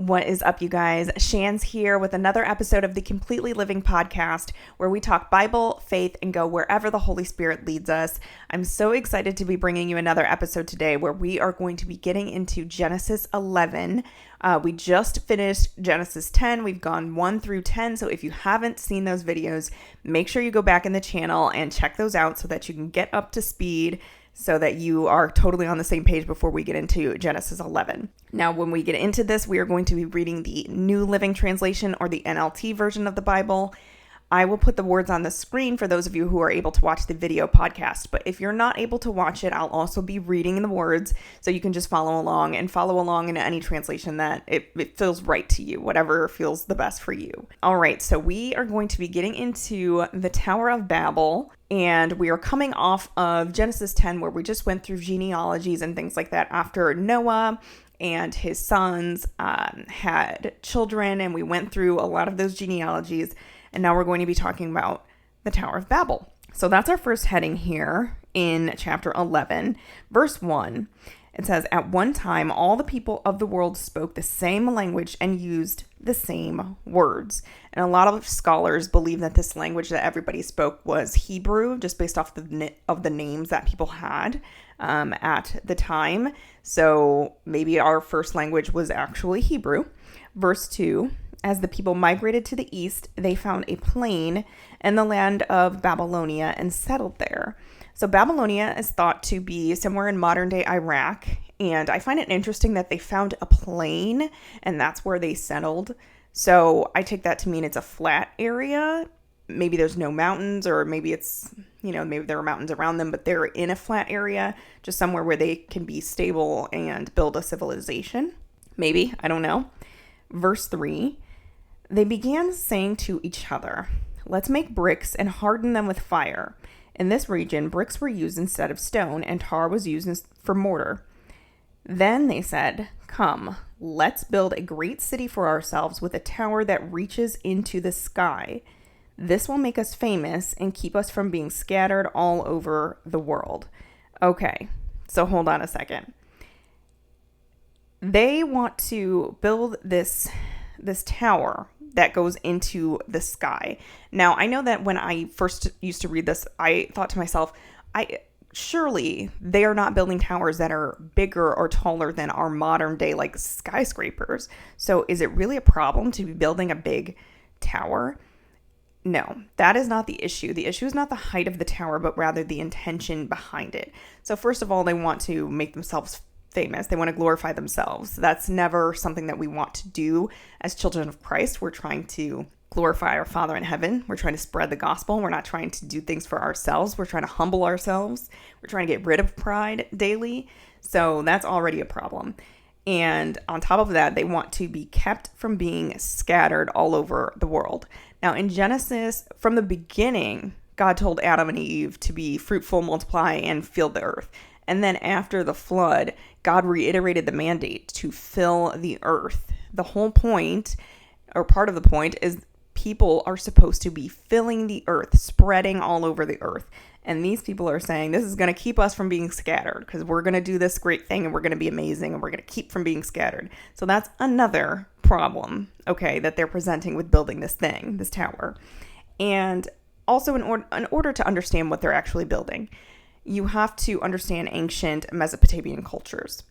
What is up, you guys? Shan's here with another episode of the Completely Living Podcast, where we talk Bible, faith, and go wherever the Holy Spirit leads us. I'm so excited to be bringing you another episode today where we are going to be getting into Genesis 11. We just finished Genesis 10. We've gone 1 through 10. So if you haven't seen those videos, make sure you go back in the channel and check those out so that you can get up to speed, so that you are totally on the same page before we get into Genesis 11. Now, when we get into this, we are going to be reading the New Living Translation, or the NLT version of the Bible. I will put the words on the screen for those of you who are able to watch the video podcast. But if you're not able to watch it, I'll also be reading the words so you can just follow along in any translation that it feels right to you, whatever feels the best for you. All right, so we are going to be getting into the Tower of Babel. And we are coming off of Genesis 10, where we just went through genealogies and things like that after Noah and his sons had children. And we went through a lot of those genealogies. And now we're going to be talking about the Tower of Babel. So that's our first heading here in chapter 11, verse 1. It says, "At one time, all the people of the world spoke the same language and used the same words." And a lot of scholars believe that this language that everybody spoke was Hebrew, just based off of the names that people had at the time. So maybe our first language was actually Hebrew. Verse 2, "As the people migrated to the east, they found a plain in the land of Babylonia and settled there." So Babylonia is thought to be somewhere in modern-day Iraq, and I find it interesting that they found a plain, and that's where they settled. So I take that to mean it's a flat area. Maybe there's no mountains, or maybe it's, maybe there are mountains around them, but they're in a flat area, just somewhere where they can be stable and build a civilization. Maybe, I don't know. Verse 3, "They began saying to each other, 'Let's make bricks and harden them with fire.' In this region, bricks were used instead of stone, and tar was used for mortar. Then they said, 'Come, let's build a great city for ourselves with a tower that reaches into the sky. This will make us famous and keep us from being scattered all over the world.'" Okay, so hold on a second. They want to build this tower that goes into the sky. Now, I know that when I first used to read this, I thought to myself, surely they are not building towers that are bigger or taller than our modern day, like, skyscrapers. So is it really a problem to be building a big tower? No, that is not the issue. The issue is not the height of the tower, but rather the intention behind it. So first of all, they want to make themselves famous. They want to glorify themselves. That's never something that we want to do as children of Christ. We're trying to glorify our Father in heaven. We're trying to spread the gospel. We're not trying to do things for ourselves. We're trying to humble ourselves. We're trying to get rid of pride daily. So that's already a problem. And on top of that, they want to be kept from being scattered all over the world. Now, in Genesis, from the beginning, God told Adam and Eve to be fruitful, multiply, and fill the earth. And then after the flood, God reiterated the mandate to fill the earth. The whole point, or part of the point, is people are supposed to be filling the earth, spreading all over the earth. And these people are saying, this is going to keep us from being scattered, because we're going to do this great thing and we're going to be amazing and we're going to keep from being scattered. So that's another problem, okay, that they're presenting with building this thing, this tower. And also in order to understand what they're actually building, you have to understand ancient Mesopotamian cultures.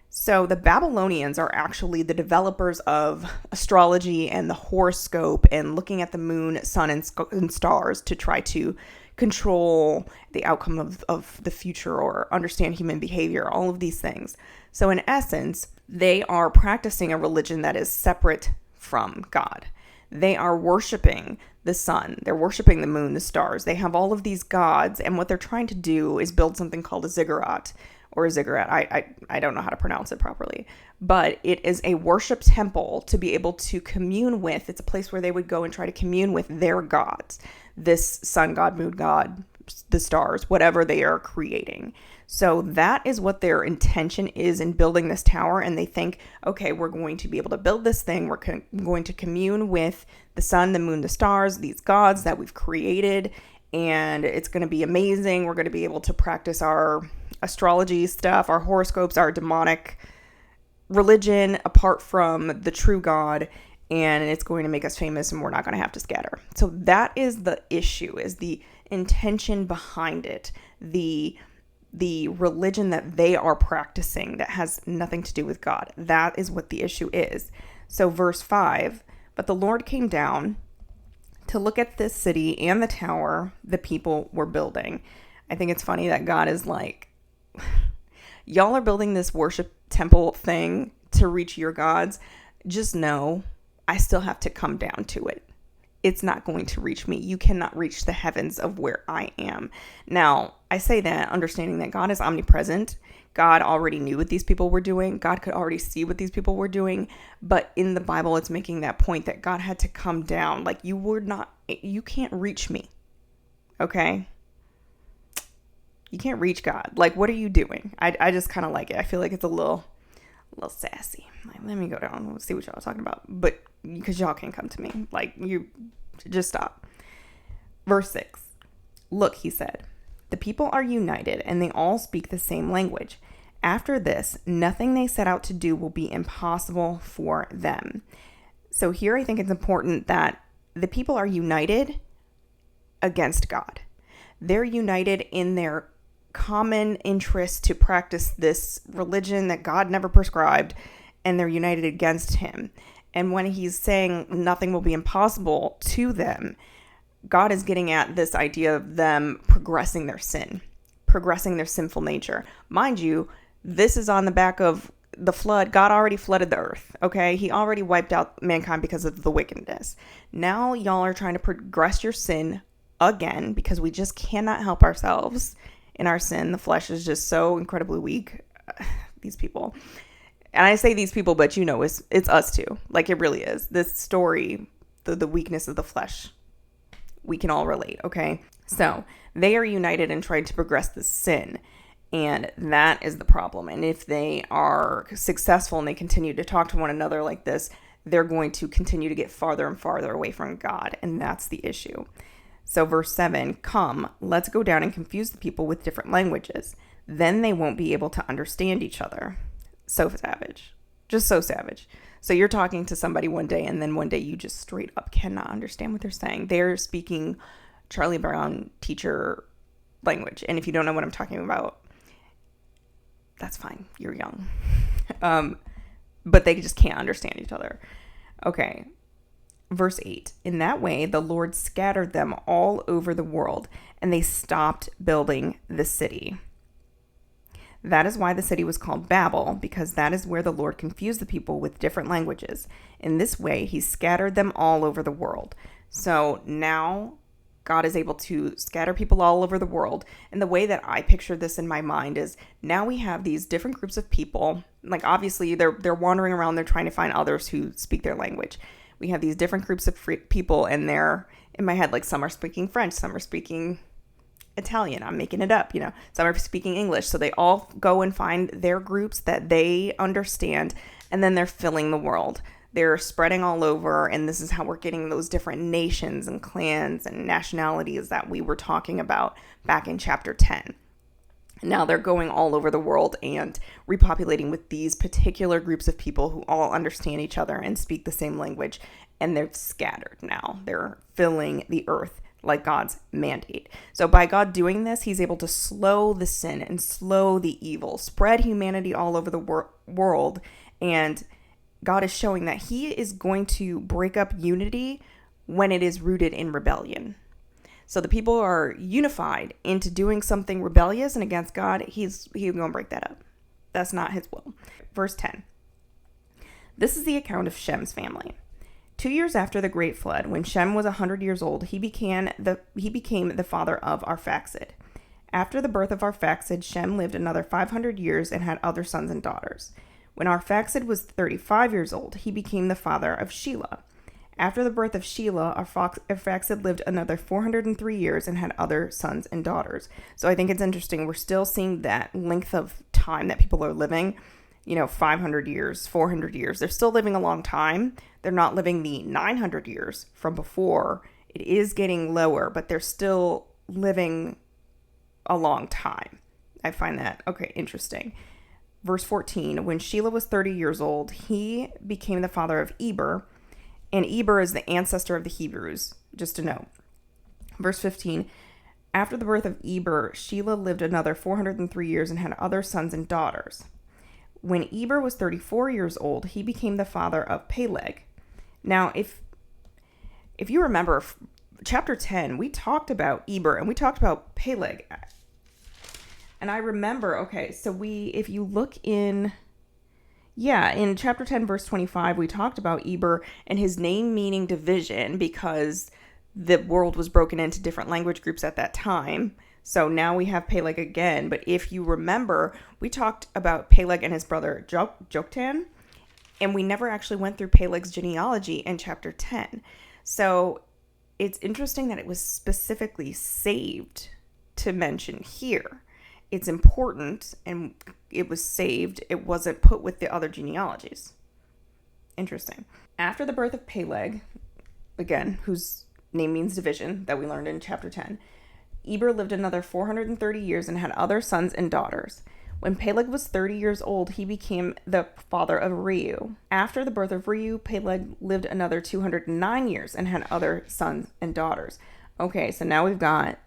So the Babylonians are actually the developers of astrology and the horoscope and looking at the moon, sun, and stars to try to control the outcome of the future or understand human behavior, all of these things. So in essence, they are practicing a religion that is separate from God. They are worshiping the sun. They're worshiping the moon, the stars. They have all of these gods, and what they're trying to do is build something called a ziggurat, or a ziggurat. I don't know how to pronounce it properly, but it is a worship temple to be able to commune with. It's a place where they would go and try to commune with their gods, this sun god, moon god, the stars, whatever they are creating. So that is what their intention is in building this tower. And they think, okay, we're going to be able to build this thing. We're going to commune with the sun, the moon, the stars, these gods that we've created. And it's going to be amazing. We're going to be able to practice our astrology stuff, our horoscopes, our demonic religion apart from the true God, and it's going to make us famous and we're not going to have to scatter. So that is the issue, is the intention behind it, the religion that they are practicing that has nothing to do with God. That is what the issue is. So verse 5, but the Lord came down to look at this city and the tower the people were building. I think it's funny that God is like, y'all are building this worship temple thing to reach your gods. Just know I still have to come down to it. It's not going to reach me. You cannot reach the heavens of where I am. Now, I say that understanding that God is omnipresent. God already knew what these people were doing. God could already see what these people were doing. But in the Bible, it's making that point that God had to come down. Like, you can't reach me. Okay? You can't reach God. Like, what are you doing? I just kind of like it. I feel like it's a little sassy. Like, let me go down and see what y'all are talking about. But because y'all can't come to me. Like, you just stop. Verse 6. Look, he said, the people are united and they all speak the same language. After this, nothing they set out to do will be impossible for them. So here I think it's important that the people are united against God. They're united in their common interest to practice this religion that God never prescribed, and they're united against him. And when he's saying nothing will be impossible to them, God is getting at this idea of them progressing their sin, progressing their sinful nature. Mind you, this is on the back of the flood. God already flooded the earth, okay? He already wiped out mankind because of the wickedness. Now y'all are trying to progress your sin again because we just cannot help ourselves in our sin. The flesh is just so incredibly weak. These people. And I say these people, but it's us too. Like, it really is. This story, the weakness of the flesh, we can all relate, okay? So they are united and trying to progress the sin. And that is the problem. And if they are successful and they continue to talk to one another like this, they're going to continue to get farther and farther away from God. And that's the issue. So verse 7, come, let's go down and confuse the people with different languages. Then they won't be able to understand each other. So savage. Just so savage. So you're talking to somebody one day and then one day you just straight up cannot understand what they're saying. They're speaking Charlie Brown teacher language. And if you don't know what I'm talking about, that's fine. You're young. But they just can't understand each other. Okay. Verse 8, in that way, the Lord scattered them all over the world, and they stopped building the city. That is why the city was called Babel, because that is where the Lord confused the people with different languages. In this way, he scattered them all over the world. So now God is able to scatter people all over the world. And the way that I picture this in my mind is now we have these different groups of people. Like, obviously, they're wandering around. They're trying to find others who speak their language. We have these different groups of people, and they're, in my head, like, some are speaking French, some are speaking Italian. I'm making it up, Some are speaking English. So they all go and find their groups that they understand, and then they're filling the world. They're spreading all over, and this is how we're getting those different nations and clans and nationalities that we were talking about back in chapter 10. Now they're going all over the world and repopulating with these particular groups of people who all understand each other and speak the same language, and they're scattered now. They're filling the earth like God's mandate. So by God doing this, he's able to slow the sin and slow the evil, spread humanity all over the world, and God is showing that he is going to break up unity when it is rooted in rebellion. So the people are unified into doing something rebellious and against God. He's going to break that up. That's not his will. Verse 10. This is the account of Shem's family. 2 years after the great flood, when Shem was 100 years old, he became the father of Arphaxad. After the birth of Arphaxad, Shem lived another 500 years and had other sons and daughters. When Arphaxad was 35 years old, he became the father of Shelah. After the birth of Shelah, Arphaxad lived another 403 years and had other sons and daughters. So I think it's interesting. We're still seeing that length of time that people are living, 500 years, 400 years. They're still living a long time. They're not living the 900 years from before. It is getting lower, but they're still living a long time. I find that, interesting. verse 14, when Shelah was 30 years old, he became the father of Eber, and Eber is the ancestor of the Hebrews, just to note. Verse 15, after the birth of Eber, Shelah lived another 403 years and had other sons and daughters. When Eber was 34 years old, he became the father of Peleg. Now, if you remember, chapter 10, we talked about Eber and we talked about Peleg. And I remember, if you look in chapter 10, verse 25, we talked about Eber and his name meaning division because the world was broken into different language groups at that time. So now we have Peleg again. But if you remember, we talked about Peleg and his brother Joktan, and we never actually went through Peleg's genealogy in chapter 10. So it's interesting that it was specifically saved to mention here. It's important, and it was saved. It wasn't put with the other genealogies. Interesting. After the birth of Peleg, again, whose name means division, that we learned in chapter 10, Eber lived another 430 years and had other sons and daughters. When Peleg was 30 years old, he became the father of Reu. After the birth of Reu, Peleg lived another 209 years and had other sons and daughters. Okay, so now we've got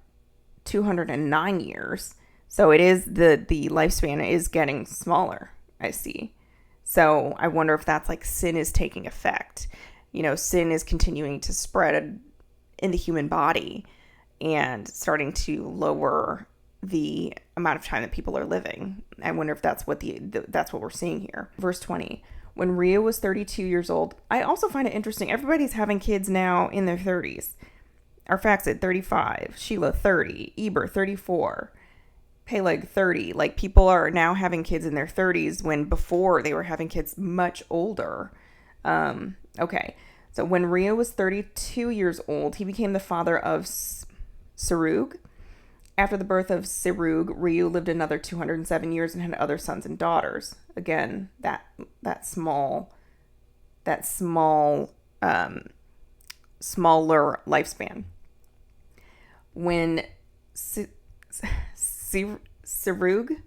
209 years. So it is the lifespan is getting smaller, I see. So I wonder if that's like sin is taking effect. Sin is continuing to spread in the human body and starting to lower the amount of time that people are living. I wonder if that's what that's what we're seeing here. Verse 20. When Reu was 32 years old, I also find it interesting. Everybody's having kids now in their 30s. Arphaxad 35, Shelah 30, Eber 34. Peleg 30. Like, people are now having kids in their 30s when before they were having kids much older. So when Reu was 32 years old, he became the father of Serug. After the birth of Serug, Reu lived another 207 years and had other sons and daughters. Again, that smaller lifespan. When Serug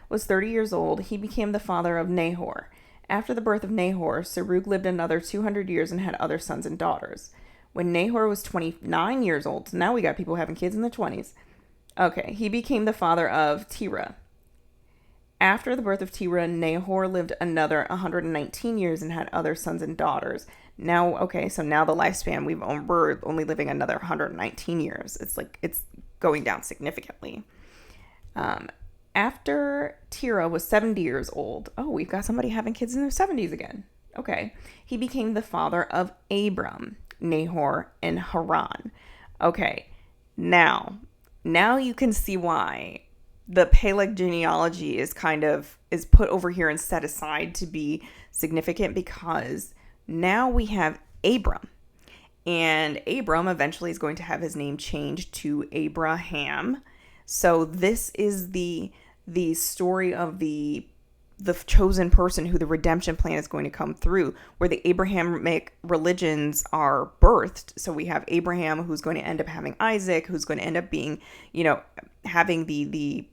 was 30 years old, he became the father of Nahor. After the birth of Nahor, Serug lived another 200 years and had other sons and daughters. When Nahor was 29 years old, so now we got people having kids in their 20s. He became the father of Terah. After the birth of Terah, Nahor lived another 119 years and had other sons and daughters. Now the lifespan, we're only living another 119 years. It's going down significantly. After Terah was 70 years old, we've got somebody having kids in their 70s again. He became the father of Abram, Nahor, and Haran. Now you can see why the Peleg genealogy is put over here and set aside to be significant, because now we have Abram. And Abram eventually is going to have his name changed to Abraham. So this is the story of the chosen person who the redemption plan is going to come through, where the Abrahamic religions are birthed. So we have Abraham, who's going to end up having Isaac, who's going to end up being, having the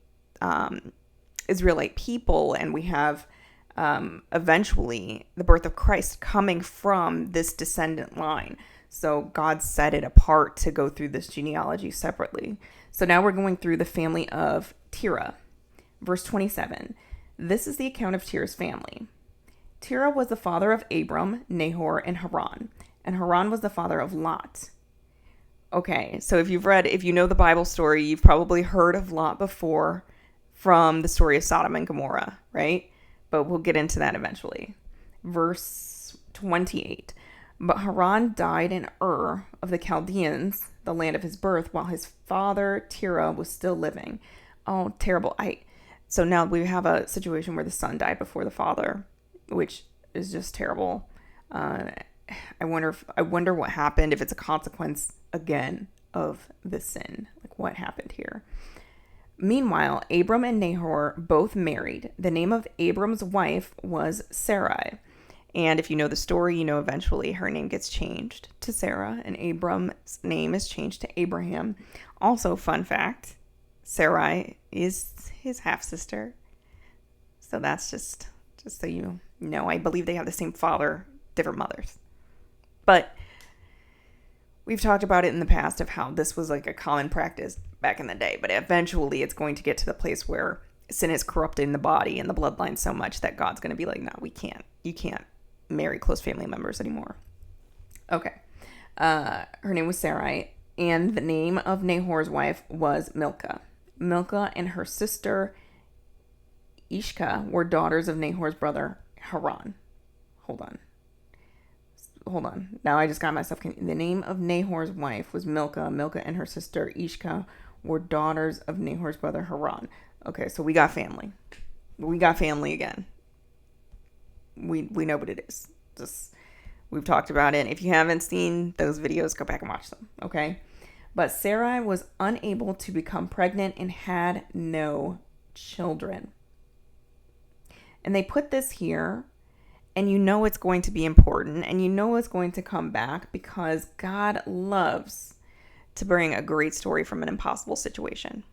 Israelite people. And we have eventually the birth of Christ coming from this descendant line. So God set it apart to go through this genealogy separately. So now we're going through the family of Terah. Verse 27. This is the account of Terah's family. Terah was the father of Abram, Nahor, and Haran. And Haran was the father of Lot. So if you know the Bible story, you've probably heard of Lot before from the story of Sodom and Gomorrah, right? But we'll get into that eventually. Verse 28. But Haran died in Ur of the Chaldeans, the land of his birth, while his father Terah was still living. Oh, terrible. So now we have a situation where the son died before the father, which is just terrible. I wonder what happened, if it's a consequence again of the sin. Like, what happened here? Meanwhile, Abram and Nahor both married. The name of Abram's wife was Sarai. And if you know the story, eventually her name gets changed to Sarah, and Abram's name is changed to Abraham. Also, fun fact, Sarai is his half-sister. So that's just so you know, I believe they have the same father, different mothers. But we've talked about it in the past of how this was like a common practice back in the day, but eventually it's going to get to the place where sin is corrupting the body and the bloodline so much that God's going to be like, no, you can't marry close family members anymore. Okay. Her name was Sarai, and the name of Nahor's wife was Milcah. Milcah and her sister Ishka were daughters of Nahor's brother Haran. Hold on. Now I just got myself confused. The name of Nahor's wife was Milcah. Milcah and her sister Ishka were daughters of Nahor's brother Haran. Okay, so we got family. We got family again. We know what it is. We've talked about it. If you haven't seen those videos, go back and watch them, okay? But Sarai was unable to become pregnant and had no children. And they put this here, and you know it's going to be important, and you know it's going to come back because God loves to bring a great story from an impossible situation.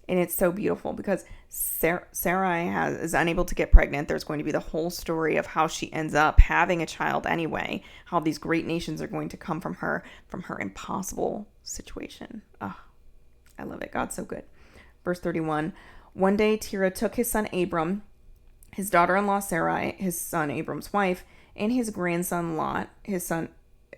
And it's so beautiful because Sarai is unable to get pregnant. There's going to be the whole story of how she ends up having a child anyway, how these great nations are going to come from her impossible situation. Oh, I love it. God's so good. Verse 31, one day Terah took his son Abram, his daughter-in-law Sarai, his son Abram's wife, and his grandson Lot, his son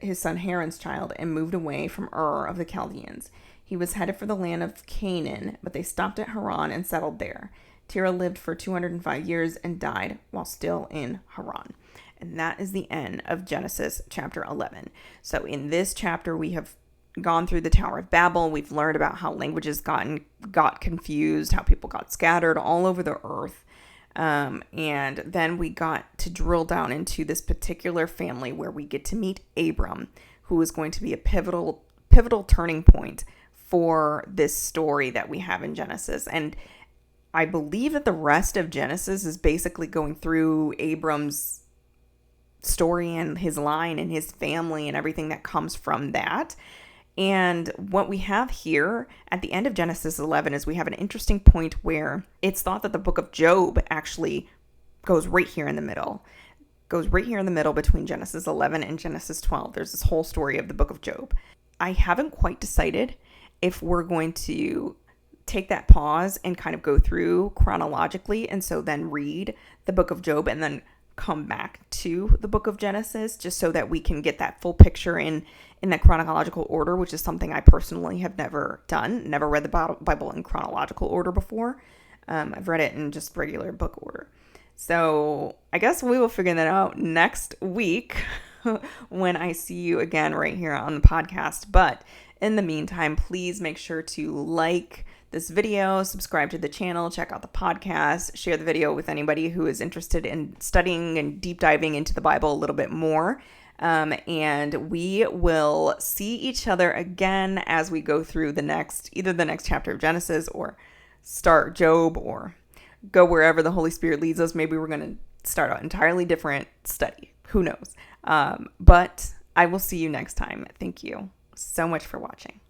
Haran's child, and moved away from Ur of the Chaldeans. He was headed for the land of Canaan, but they stopped at Haran and settled there. Terah lived for 205 years and died while still in Haran. And that is the end of Genesis chapter 11. So in this chapter, we have gone through the Tower of Babel. We've learned about how languages got confused, how people got scattered all over the earth. And then we got to drill down into this particular family where we get to meet Abram, who is going to be a pivotal turning point for this story that we have in Genesis. And I believe that the rest of Genesis is basically going through Abram's story and his line and his family and everything that comes from that. And what we have here at the end of Genesis 11 is we have an interesting point where it's thought that the book of Job actually goes right here in the middle. Goes right here in the middle between Genesis 11 and Genesis 12. There's this whole story of the book of Job. I haven't quite decided if we're going to take that pause and kind of go through chronologically, and so then read the book of Job and then come back to the book of Genesis, just so that we can get that full picture in that chronological order, which is something I personally have never done. Never read the Bible in chronological order before. I've read it in just regular book order. So I guess we will figure that out next week when I see you again right here on the podcast. But in the meantime, please make sure to like this video, subscribe to the channel, check out the podcast, share the video with anybody who is interested in studying and deep diving into the Bible a little bit more. And we will see each other again as we go through either the next chapter of Genesis, or start Job, or go wherever the Holy Spirit leads us. Maybe we're going to start an entirely different study. Who knows? But I will see you next time. Thank you so much for watching.